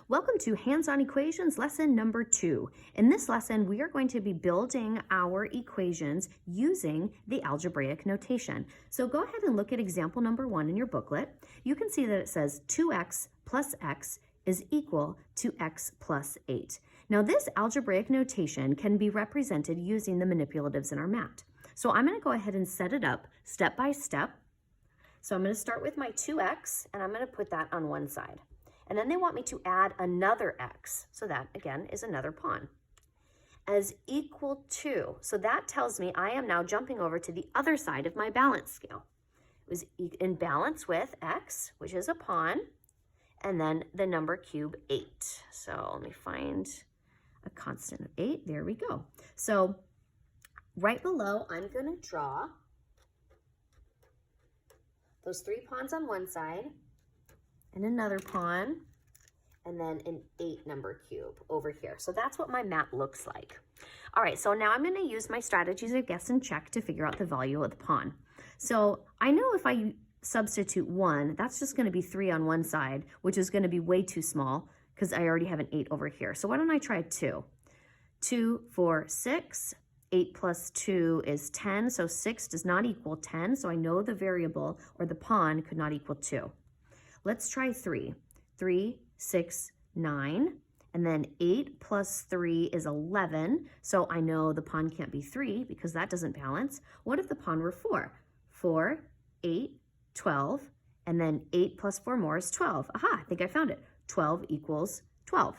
Welcome to Hands-on Equations lesson number 2. In this lesson, we are going to be building our equations using the algebraic notation. So go ahead and look at example number 1 in your booklet. You can see that it says 2x plus x is equal to x plus 8. Now this algebraic notation can be represented using the manipulatives in our mat. So I'm going to go ahead and set it up step by step. So I'm going to start with my 2x and I'm going to put that on one side. And then they want me to add another x. So that, again, is another pawn. As equal to, so that tells me I am now jumping over to the other side of my balance scale. It was in balance with x, which is a pawn, and then the number cube 8. So let me find a constant of 8. There we go. So right below, I'm going to draw those 3 pawns on one side, and another pawn, and then an 8 number cube over here. So that's what my mat looks like. All right, so now I'm going to use my strategies of guess and check to figure out the value of the pawn. So I know if I substitute 1, that's just going to be 3 on one side, which is going to be way too small because I already have an 8 over here. So why don't I try 2? 2, 4, 6. 8 plus 2 is 10, so 6 does not equal 10, so I know the variable or the pawn could not equal 2. Let's try 3. 3, 6, 9, and then 8 plus 3 is 11, so I know the pawn can't be 3 because that doesn't balance. What if the pawn were 4? 4, 8, 12, and then 8 plus 4 more is 12. Aha, I think I found it. 12 equals 12.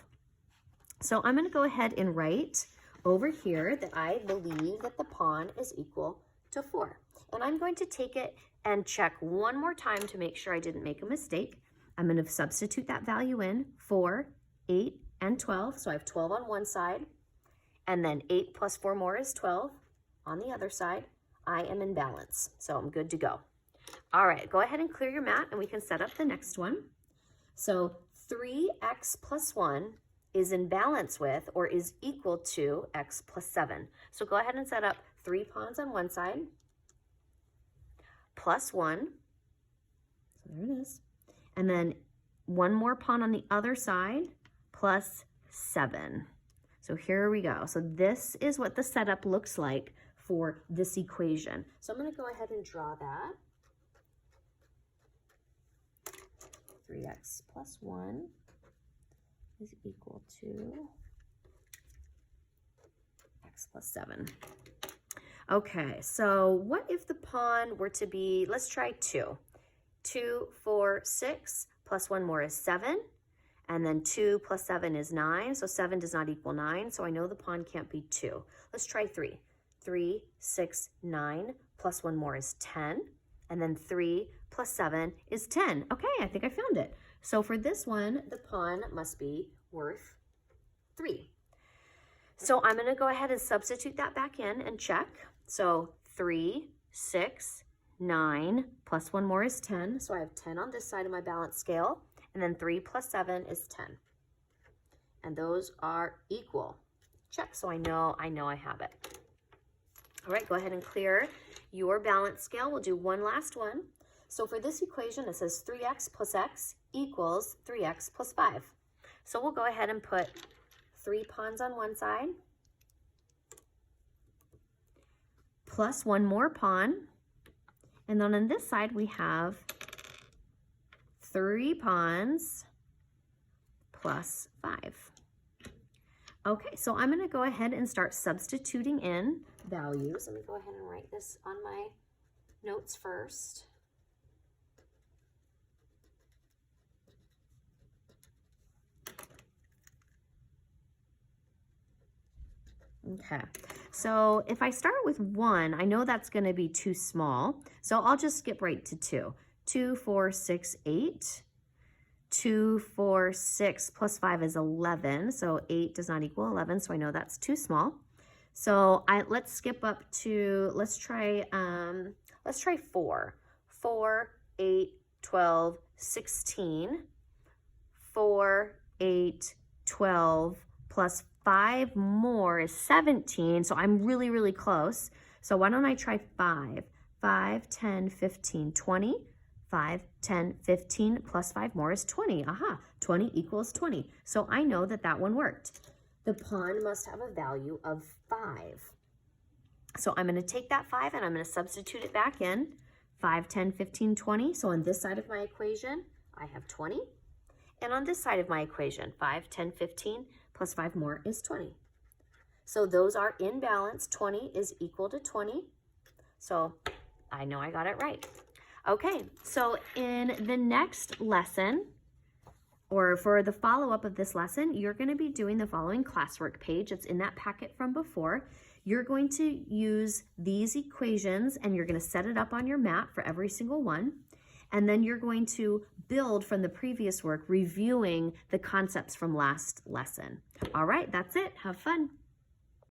So I'm going to go ahead and write over here that I believe that the pawn is equal to 4. And I'm going to take it and check one more time to make sure I didn't make a mistake. I'm going to substitute that value in, 4, 8, and 12. So I have 12 on one side, and then 8 plus 4 more is 12 on the other side. I am in balance, so I'm good to go. All right, go ahead and clear your mat, and we can set up the next one. So 3x plus 1 is in balance with or is equal to x plus 7. So go ahead and set up 3 pawns on one side, plus 1, so there it is, and then 1 more pawn on the other side, plus 7. So here we go. So this is what the setup looks like for this equation. So I'm going to go ahead and draw that. 3x plus 1 is equal to x plus 7. Okay, so what if the pawn were to be, let's try 2. 2, 4, 6, plus 1 more is 7, and then 2 plus 7 is 9, so 7 does not equal 9, so I know the pawn can't be 2. Let's try 3. 3, 6, 9, plus 1 more is 10, and then 3 plus 7 is 10. Okay, I think I found it. So for this one, the pawn must be worth 3. So I'm going to go ahead and substitute that back in and check. So 3, 6, 9, plus 1 more is 10. So I have 10 on this side of my balance scale. And then 3 plus 7 is 10. And those are equal. Check, so I know I have it. All right, go ahead and clear your balance scale. We'll do one last one. So for this equation, it says 3x plus x equals 3x plus 5. So we'll go ahead and put 3 pawns on one side, plus 1 more pawn, and then on this side we have 3 pawns plus 5. Okay, so I'm going to go ahead and start substituting in values. Let me go ahead and write this on my notes first. Okay, so if I start with 1, I know that's going to be too small, so I'll just skip right to 2. 2, 4, 6, 8. 2, 4, 6 plus 5 is 11, so 8 does not equal 11, so I know that's too small. So let's skip up to, let's try 4. 4, 8, 12, 16. 4, 8, 12 plus 5 more is 17, so I'm really, really close. So why don't I try 5? 5, 10, 15, 20. 5, 10, 15 plus 5 more is 20. Aha, 20 equals 20. So I know that that one worked. The pawn must have a value of 5. So I'm going to take that 5 and I'm going to substitute it back in. 5, 10, 15, 20. So on this side of my equation, I have 20. And on this side of my equation, 5, 10, 15 plus 5 more is 20. So those are in balance. 20 is equal to 20. So I know I got it right. Okay, so in the next lesson, or for the follow-up of this lesson, you're going to be doing the following classwork page. It's in that packet from before. You're going to use these equations and you're going to set it up on your mat for every single one. And then you're going to build from the previous work, reviewing the concepts from last lesson. All right, that's it. Have fun.